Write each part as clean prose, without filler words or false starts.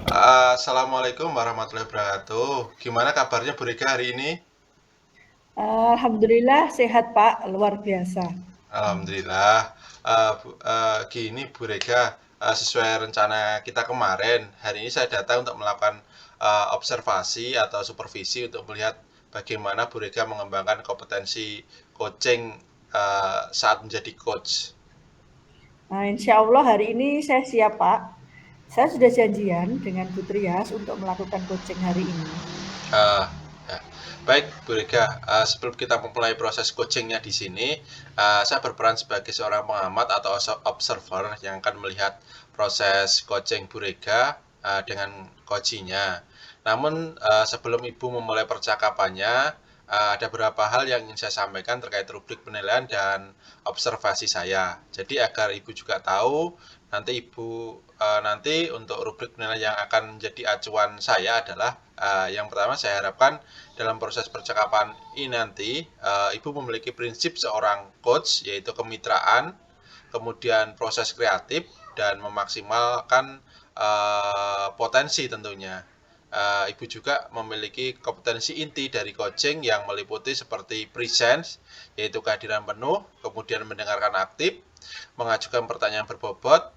Assalamualaikum warahmatullahi wabarakatuh. Gimana kabarnya Bu Rika hari ini? Alhamdulillah sehat Pak, luar biasa. Alhamdulillah. Gini Bu Rika, sesuai rencana kita kemarin, hari ini saya datang untuk melakukan observasi atau supervisi untuk melihat bagaimana Bu Rika mengembangkan kompetensi coaching saat menjadi coach. Nah, insya Allah hari ini saya siap Pak. Saya sudah janjian dengan Bu Trias untuk melakukan coaching hari ini. Eh, ya. Baik, Bu Rega, sebelum kita memulai proses coachingnya di sini, saya berperan sebagai seorang pengamat atau observer yang akan melihat proses coaching Bu Rega dengan coachinya. Namun, sebelum Ibu memulai percakapannya, ada beberapa hal yang ingin saya sampaikan terkait rubrik penilaian dan observasi saya. Jadi agar Ibu juga tahu, nanti untuk rubrik penilaian yang akan menjadi acuan saya adalah yang pertama saya harapkan dalam proses percakapan ini nanti Ibu memiliki prinsip seorang coach yaitu kemitraan, kemudian proses kreatif dan memaksimalkan potensi tentunya. Ibu juga memiliki kompetensi inti dari coaching yang meliputi seperti presence, yaitu kehadiran penuh, kemudian mendengarkan aktif, mengajukan pertanyaan berbobot,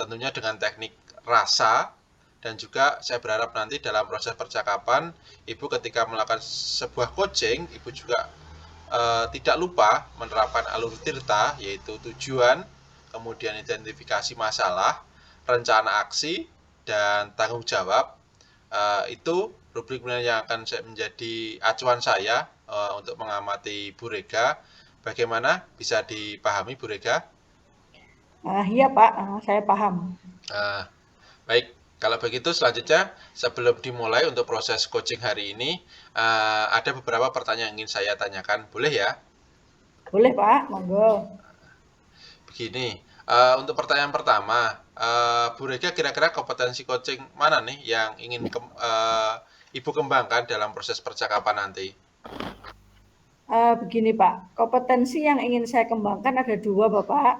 tentunya dengan teknik rasa, dan juga saya berharap nanti dalam proses percakapan, Ibu ketika melakukan sebuah coaching, Ibu juga tidak lupa menerapkan alur tirta, yaitu tujuan, kemudian identifikasi masalah, rencana aksi, dan tanggung jawab. Itu rubrik yang akan menjadi acuan saya untuk mengamati Bu Rega. Bagaimana bisa dipahami Bu Rega? Iya Pak, saya paham. Uh, Baik, kalau begitu selanjutnya sebelum dimulai untuk proses coaching hari ini, ada beberapa pertanyaan yang ingin saya tanyakan. Boleh ya? Boleh Pak, monggo. Begini, untuk pertanyaan pertama, Bu Rega kira-kira kompetensi coaching mana nih yang ingin Ibu kembangkan dalam proses percakapan nanti? Begini Pak, kompetensi yang ingin saya kembangkan ada dua Bapak,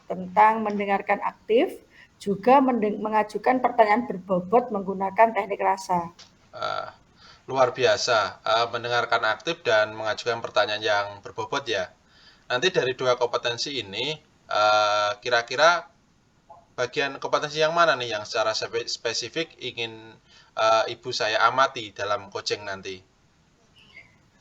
tentang mendengarkan aktif, juga mengajukan pertanyaan berbobot menggunakan teknik rasa. Uh, Luar biasa, mendengarkan aktif dan mengajukan pertanyaan yang berbobot ya. Nanti dari dua kompetensi ini, kira-kira bagian kompetensi yang mana nih yang secara spesifik ingin Ibu saya amati dalam coaching nanti?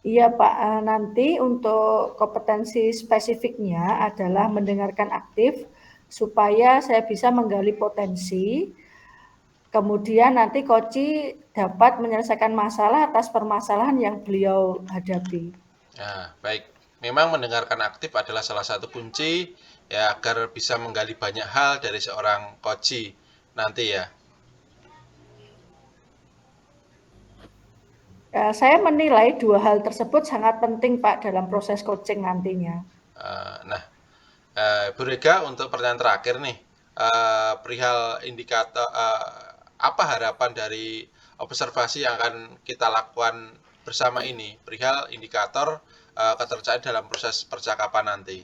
Iya Pak, nanti untuk kompetensi spesifiknya adalah mendengarkan aktif supaya saya bisa menggali potensi, kemudian nanti Koci dapat menyelesaikan masalah atas permasalahan yang beliau hadapi. Nah, baik. Memang mendengarkan aktif adalah salah satu kunci ya agar bisa menggali banyak hal dari seorang coach nanti ya. Saya menilai dua hal tersebut sangat penting Pak dalam proses coaching nantinya. Nah, Bu Rega untuk pertanyaan terakhir nih, perihal indikator apa harapan dari observasi yang akan kita lakukan bersama ini, perihal indikator ketercayaan dalam proses percakapan nanti.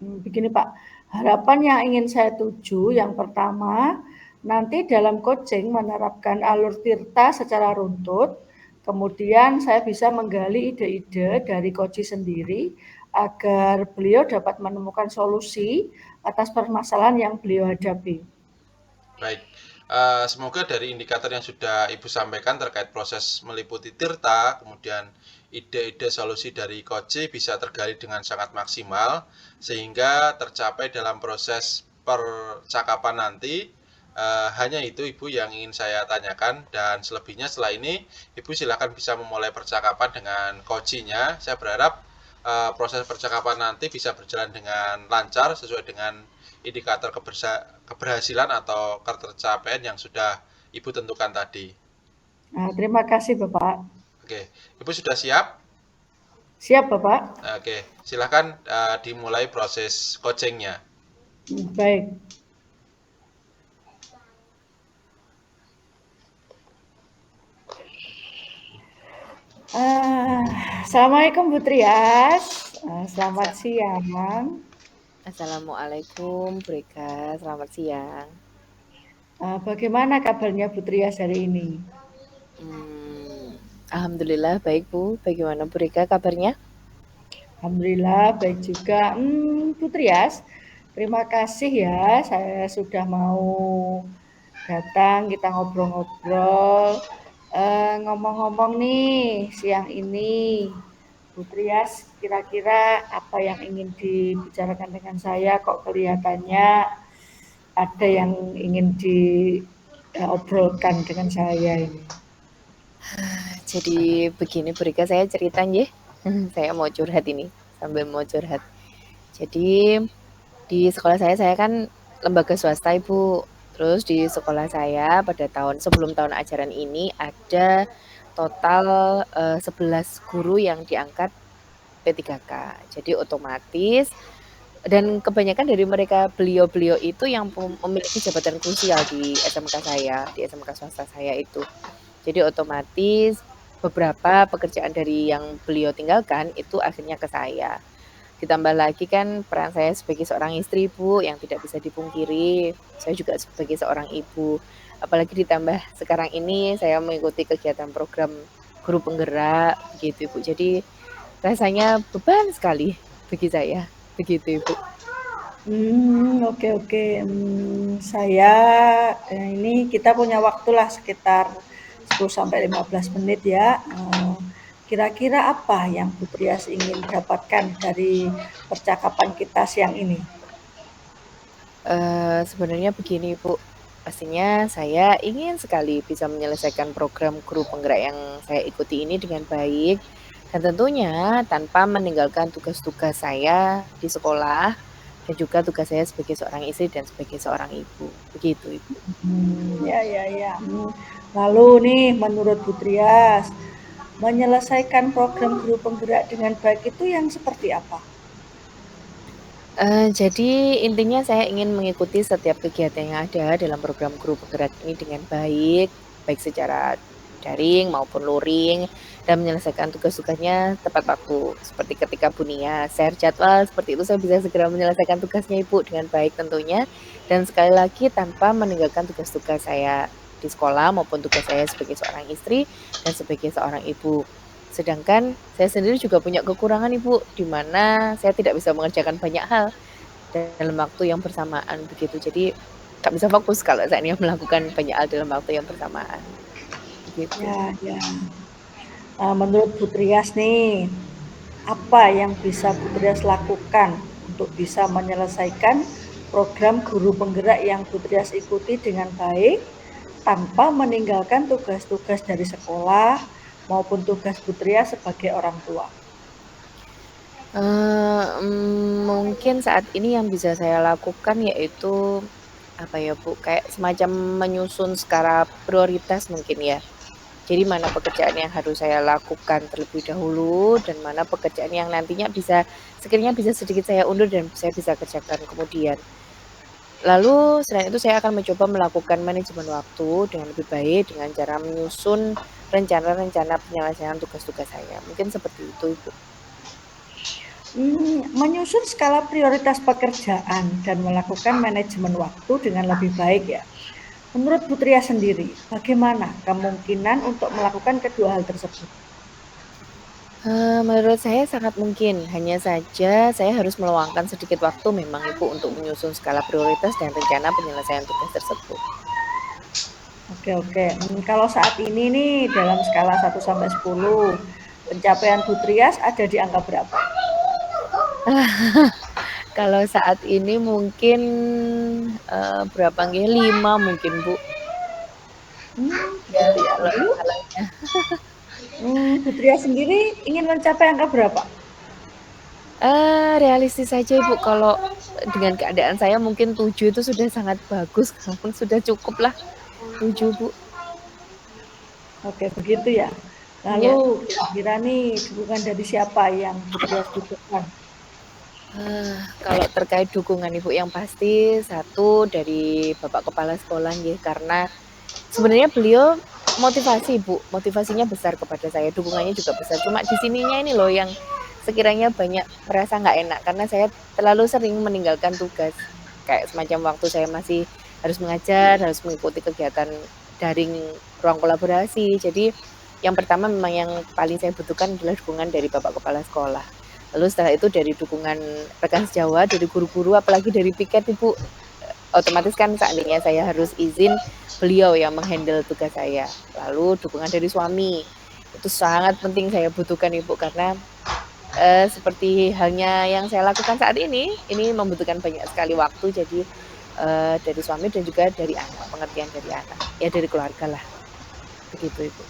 Begini Pak, harapan yang ingin saya tuju yang pertama, nanti dalam coaching menerapkan alur tirta secara runtut, kemudian saya bisa menggali ide-ide dari coach sendiri agar beliau dapat menemukan solusi atas permasalahan yang beliau hadapi. Baik, semoga dari indikator yang sudah Ibu sampaikan terkait proses meliputi tirta, kemudian ide-ide solusi dari Koji bisa tergali dengan sangat maksimal, sehingga tercapai dalam proses percakapan nanti. Hanya itu Ibu yang ingin saya tanyakan, dan selebihnya setelah ini Ibu silakan bisa memulai percakapan dengan Koji-nya. Saya berharap proses percakapan nanti bisa berjalan dengan lancar sesuai dengan indikator keberhasilan atau ketercapaian yang sudah Ibu tentukan tadi. Nah, terima kasih Bapak. Oke, Ibu sudah siap? Siap Bapak? Oke, silakan dimulai proses coachingnya. Baik. Uh, Assalamualaikum Bu Trias. Selamat siang. Assalamualaikum, Brika. Selamat siang. Bagaimana kabarnya Bu Trias hari ini? Alhamdulillah baik Bu. Bagaimana Bu Rika kabarnya? Alhamdulillah baik juga. Bu Trias, terima kasih ya saya sudah mau datang, kita ngobrol-ngobrol. Ngomong-ngomong nih, siang ini, Bu Trias, kira-kira apa yang ingin dibicarakan dengan saya? Kok kelihatannya ada yang ingin diobrolkan dengan saya ini? Jadi begini Bu Rika, saya cerita nggih. Saya mau curhat ini, sambil mau curhat. Jadi di sekolah saya kan lembaga swasta Ibu. Terus di sekolah saya pada sebelum tahun ajaran ini ada total 11 guru yang diangkat P3K. Jadi otomatis dan kebanyakan dari mereka beliau-beliau itu yang memiliki jabatan krusial di SMK saya, di SMK swasta saya itu. Jadi otomatis beberapa pekerjaan dari yang beliau tinggalkan itu akhirnya ke saya. Ditambah lagi kan peran saya sebagai seorang istri Bu yang tidak bisa dipungkiri. Saya juga sebagai seorang ibu. Apalagi ditambah sekarang ini saya mengikuti kegiatan program guru penggerak begitu Ibu. Jadi rasanya beban sekali bagi saya. Begitu Ibu. Oke oke. Saya ini kita punya waktulah sekitar 10 sampai 15 menit ya. Kira-kira apa yang Bu Trias ingin dapatkan dari percakapan kita siang ini? Sebenarnya begini Bu, pastinya saya ingin sekali bisa menyelesaikan program guru penggerak yang saya ikuti ini dengan baik dan tentunya tanpa meninggalkan tugas-tugas saya di sekolah dan juga tugas saya sebagai seorang istri dan sebagai seorang ibu. Begitu Ibu. Ya ya ya. Lalu nih menurut Bu Trias, menyelesaikan program guru penggerak dengan baik itu yang seperti apa? Jadi intinya saya ingin mengikuti setiap kegiatan yang ada dalam program guru penggerak ini dengan baik, baik secara daring maupun luring, dan menyelesaikan tugas-tugasnya tepat waktu. Seperti ketika Bunia share jadwal, seperti itu saya bisa segera menyelesaikan tugasnya Ibu dengan baik tentunya. Dan sekali lagi tanpa meninggalkan tugas-tugas saya di sekolah maupun tugas saya sebagai seorang istri dan sebagai seorang ibu. Sedangkan saya sendiri juga punya kekurangan Ibu, di mana saya tidak bisa mengerjakan banyak hal dalam waktu yang bersamaan begitu. Jadi nggak bisa fokus kalau saya ini melakukan banyak hal dalam waktu yang bersamaan. Begitu. Ya ya. Menurut Bu Trias nih, apa yang bisa Bu Trias lakukan untuk bisa menyelesaikan program guru penggerak yang Bu Trias ikuti dengan baik tanpa meninggalkan tugas-tugas dari sekolah maupun tugas Bu Trias sebagai orang tua? Mungkin saat ini yang bisa saya lakukan yaitu apa ya Bu, kayak semacam menyusun skala prioritas mungkin ya. Jadi mana pekerjaan yang harus saya lakukan terlebih dahulu dan mana pekerjaan yang nantinya sekiranya bisa sedikit saya undur dan saya bisa kerjakan kemudian. Lalu selain itu saya akan mencoba melakukan manajemen waktu dengan lebih baik dengan cara menyusun rencana-rencana penyelesaian tugas-tugas saya. Mungkin seperti itu Ibu. Menyusun skala prioritas pekerjaan dan melakukan manajemen waktu dengan lebih baik ya. Menurut Bu Trias sendiri, bagaimana kemungkinan untuk melakukan kedua hal tersebut? Menurut saya sangat mungkin, hanya saja saya harus meluangkan sedikit waktu memang Ibu untuk menyusun skala prioritas dan rencana penyelesaian tugas tersebut. Oke oke. Kalau saat ini nih dalam skala 1 sampai 10, pencapaian Bu Trias ada di angka berapa? Kalau saat ini mungkin berapa nggih? 5 mungkin Bu. Gitu ya. Kalau Lalu skalanya. Bu Trias sendiri ingin mencapai angka berapa? Realistis saja Ibu, kalau dengan keadaan saya mungkin 7 itu sudah sangat bagus, sudah cukup lah 7 Bu. Oke begitu ya. Iya. Lalu kira-kira nih dukungan dari siapa yang Bu Trias butuhkan? Kalau terkait dukungan Ibu yang pasti satu dari Bapak Kepala Sekolah nggih, karena sebenarnya beliau motivasi Bu, motivasinya besar kepada saya, dukungannya juga besar. Cuma di sininya ini loh yang sekiranya banyak merasa nggak enak karena saya terlalu sering meninggalkan tugas. Kayak semacam waktu saya masih harus mengajar, harus mengikuti kegiatan daring ruang kolaborasi. Jadi yang pertama memang yang paling saya butuhkan adalah dukungan dari Bapak Kepala Sekolah. Lalu setelah itu dari dukungan rekan sejawat, dari guru-guru, apalagi dari piket Ibu. Otomatis kan seandainya saya harus izin, beliau yang menghandle tugas saya. Lalu dukungan dari suami, itu sangat penting saya butuhkan Ibu, karena seperti halnya yang saya lakukan saat ini membutuhkan banyak sekali waktu. Jadi dari suami dan juga dari anak, pengertian dari anak, ya dari keluarga lah, begitu Ibu.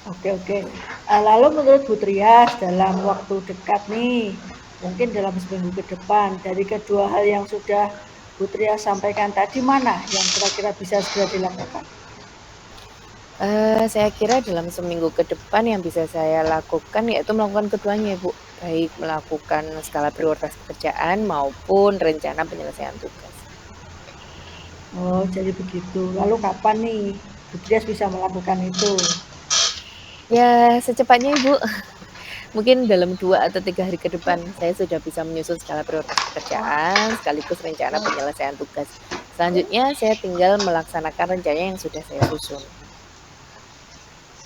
Oke. Lalu menurut Bu Trias dalam waktu dekat nih, mungkin dalam seminggu ke depan, dari kedua hal yang sudah Bu Trias sampaikan tadi, mana yang kira-kira bisa segera dilakukan? Saya kira dalam seminggu ke depan yang bisa saya lakukan yaitu melakukan keduanya Bu, baik melakukan skala prioritas pekerjaan maupun rencana penyelesaian tugas. Oh, jadi begitu. Lalu kapan nih Bu Trias bisa melakukan itu? Ya secepatnya Ibu, mungkin dalam 2 atau 3 hari ke depan saya sudah bisa menyusun skala prioritas pekerjaan sekaligus rencana penyelesaian tugas. Selanjutnya saya tinggal melaksanakan rencana yang sudah saya susun.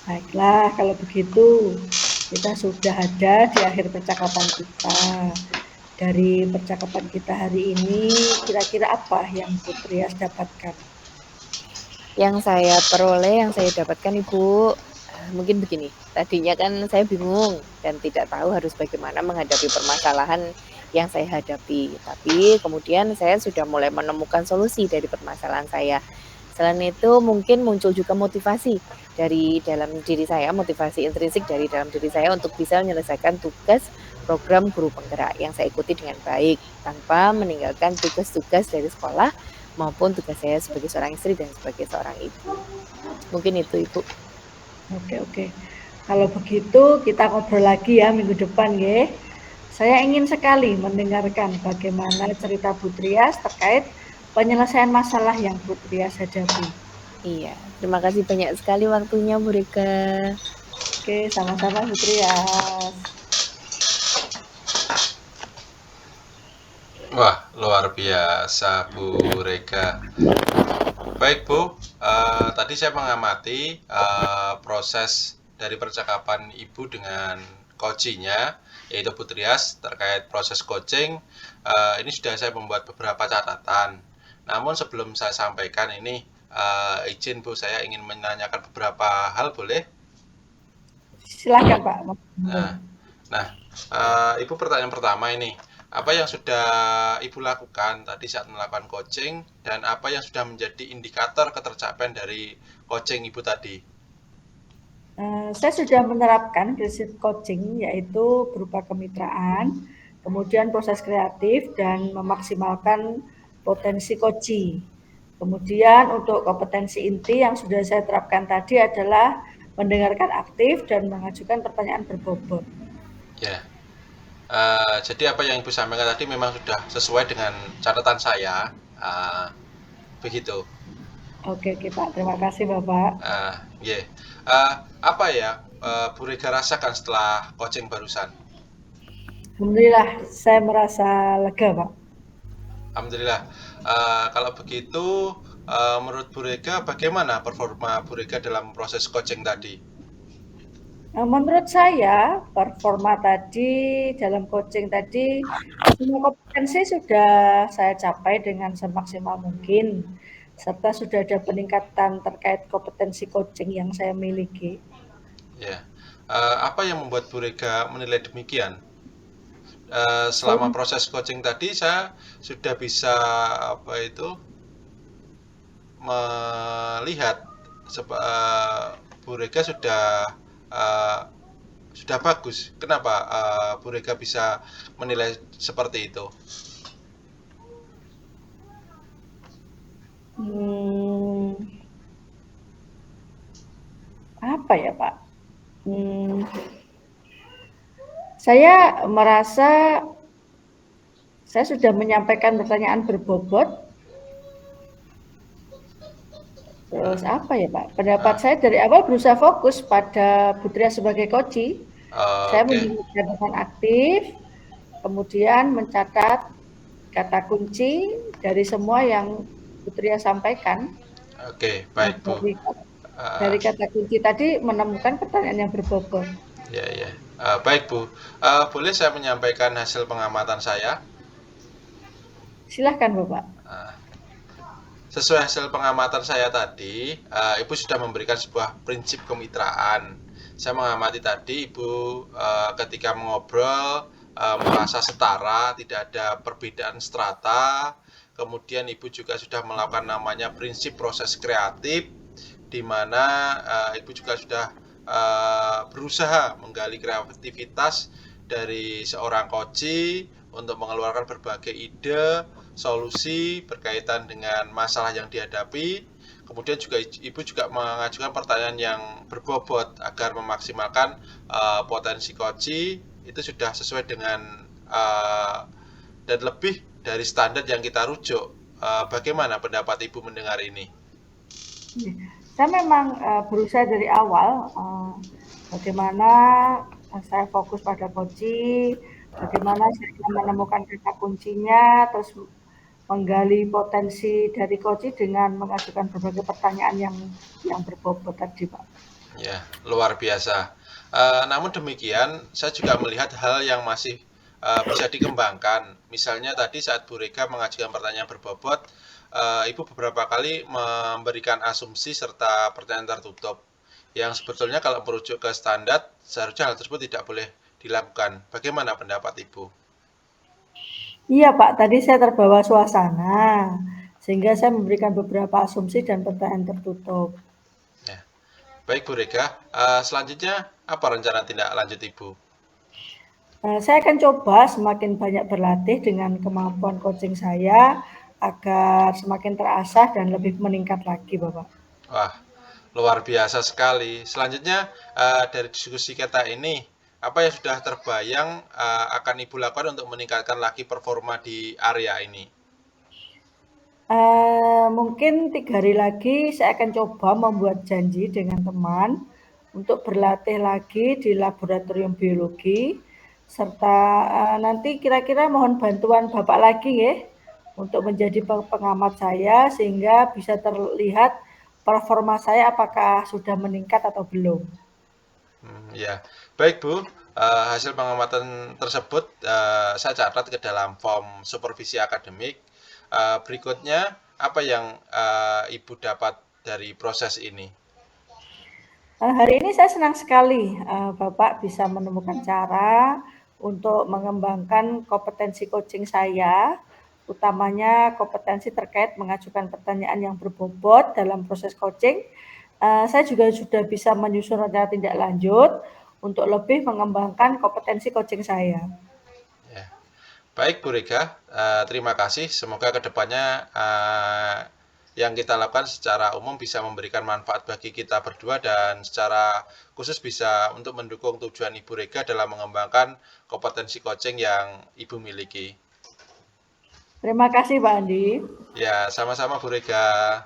Baiklah, kalau begitu kita sudah ada di akhir percakapan kita. Dari percakapan kita hari ini, kira-kira apa yang Bu Trias dapatkan? Yang saya peroleh, yang saya dapatkan Ibu, mungkin begini, tadinya kan saya bingung dan tidak tahu harus bagaimana menghadapi permasalahan yang saya hadapi. Tapi kemudian saya sudah mulai menemukan solusi dari permasalahan saya. Selain itu mungkin muncul juga motivasi dari dalam diri saya, motivasi intrinsik dari dalam diri saya untuk bisa menyelesaikan tugas program guru penggerak yang saya ikuti dengan baik tanpa meninggalkan tugas-tugas dari sekolah maupun tugas saya sebagai seorang istri dan sebagai seorang ibu. Mungkin itu Ibu. Oke. Kalau begitu kita ngobrol lagi ya minggu depan ya. Saya ingin sekali mendengarkan bagaimana cerita Bu Trias terkait penyelesaian masalah yang Bu Trias hadapi. Iya, terima kasih banyak sekali waktunya Bu Rika. Oke, sama-sama Bu Trias. Wah, luar biasa Bu Rega. Baik Bu, tadi saya mengamati proses dari percakapan Ibu dengan coachingnya, yaitu Bu Trias terkait proses coaching. Ini sudah saya membuat beberapa catatan. Namun sebelum saya sampaikan ini, izin Bu, saya ingin menanyakan beberapa hal, boleh? Silakan Pak. Nah, Ibu, pertanyaan pertama ini, apa yang sudah Ibu lakukan tadi saat melakukan coaching dan apa yang sudah menjadi indikator ketercapaian dari coaching Ibu tadi? Saya sudah menerapkan prinsip coaching yaitu berupa kemitraan, kemudian proses kreatif dan memaksimalkan potensi coaching. Kemudian untuk kompetensi inti yang sudah saya terapkan tadi adalah mendengarkan aktif dan mengajukan pertanyaan berbobot. Ya, jadi apa yang Ibu sampaikan tadi memang sudah sesuai dengan catatan saya, begitu. Oke Pak, terima kasih Bapak. Yeah. Apa ya Bu Rega rasakan setelah coaching barusan? Alhamdulillah, saya merasa lega Pak. Alhamdulillah. Kalau begitu, menurut Bu Rega bagaimana performa Bu Rega dalam proses coaching tadi? Menurut saya performa tadi dalam coaching tadi semua kompetensi sudah saya capai dengan semaksimal mungkin serta sudah ada peningkatan terkait kompetensi coaching yang saya miliki. Ya, apa yang membuat Bu Rega menilai demikian? Selama proses coaching tadi saya sudah bisa melihat Bu Rega sudah bagus. Kenapa Bu Rega bisa menilai seperti itu? Apa ya Pak? Saya merasa saya sudah menyampaikan pertanyaan berbobot. Terus apa ya Pak? Pendapat saya dari awal berusaha fokus pada Bu Trias sebagai coach. Saya mendengarkan dengan aktif, kemudian mencatat kata kunci dari semua yang Bu Tria sampaikan. Oke, baik Bu. Dari kata kunci tadi menemukan pertanyaan yang berbobot. Ya, ya. Baik Bu, boleh saya menyampaikan hasil pengamatan saya? Silahkan Bapak. Sesuai hasil pengamatan saya tadi, Ibu sudah memberikan sebuah prinsip kemitraan. Saya mengamati tadi Ibu ketika mengobrol merasa setara, tidak ada perbedaan strata. Kemudian Ibu juga sudah melakukan namanya prinsip proses kreatif, di mana Ibu juga sudah berusaha menggali kreativitas dari seorang coach untuk mengeluarkan berbagai ide, solusi berkaitan dengan masalah yang dihadapi. Kemudian juga Ibu juga mengajukan pertanyaan yang berbobot agar memaksimalkan potensi coach. Itu sudah sesuai dengan dan lebih dari standar yang kita rujuk. Bagaimana pendapat Ibu mendengar ini? Saya memang berusaha dari awal bagaimana saya fokus pada kunci, bagaimana saya menemukan kata kuncinya, terus menggali potensi dari kunci dengan mengajukan berbagai pertanyaan yang berbobot tadi, Pak. Ya, luar biasa. Namun demikian, saya juga melihat hal yang masih bisa dikembangkan. Misalnya tadi saat Bu Rega mengajukan pertanyaan berbobot, Ibu beberapa kali memberikan asumsi serta pertanyaan tertutup. Yang sebetulnya kalau merujuk ke standar, seharusnya hal tersebut tidak boleh dilakukan. Bagaimana pendapat Ibu? Iya Pak, tadi saya terbawa suasana, sehingga saya memberikan beberapa asumsi dan pertanyaan tertutup. Ya. Baik Bu Rega, selanjutnya apa rencana tindak lanjut Ibu? Saya akan coba semakin banyak berlatih dengan kemampuan coaching saya, agar semakin terasah dan lebih meningkat lagi Bapak. Wah, luar biasa sekali. Selanjutnya, dari diskusi kita ini, apa yang sudah terbayang akan Ibu lakukan untuk meningkatkan lagi performa di area ini? Mungkin 3 hari lagi saya akan coba membuat janji dengan teman untuk berlatih lagi di laboratorium biologi, serta nanti kira-kira mohon bantuan Bapak lagi ya, untuk menjadi pengamat saya sehingga bisa terlihat performa saya apakah sudah meningkat atau belum. Ya, baik Bu. Hasil pengamatan tersebut saya catat ke dalam form supervisi akademik. Berikutnya, apa yang Ibu dapat dari proses ini? Hari ini saya senang sekali Bapak bisa menemukan cara untuk mengembangkan kompetensi coaching saya, utamanya kompetensi terkait mengajukan pertanyaan yang berbobot dalam proses coaching. Saya juga sudah bisa menyusun rencana tindak lanjut untuk lebih mengembangkan kompetensi coaching saya. Ya. Baik Bu Rega, terima kasih. Semoga kedepannya yang kita lakukan secara umum bisa memberikan manfaat bagi kita berdua dan secara khusus bisa untuk mendukung tujuan Ibu Rega dalam mengembangkan kompetensi coaching yang Ibu miliki. Terima kasih Pak Andi. Ya, sama-sama Bu Rega.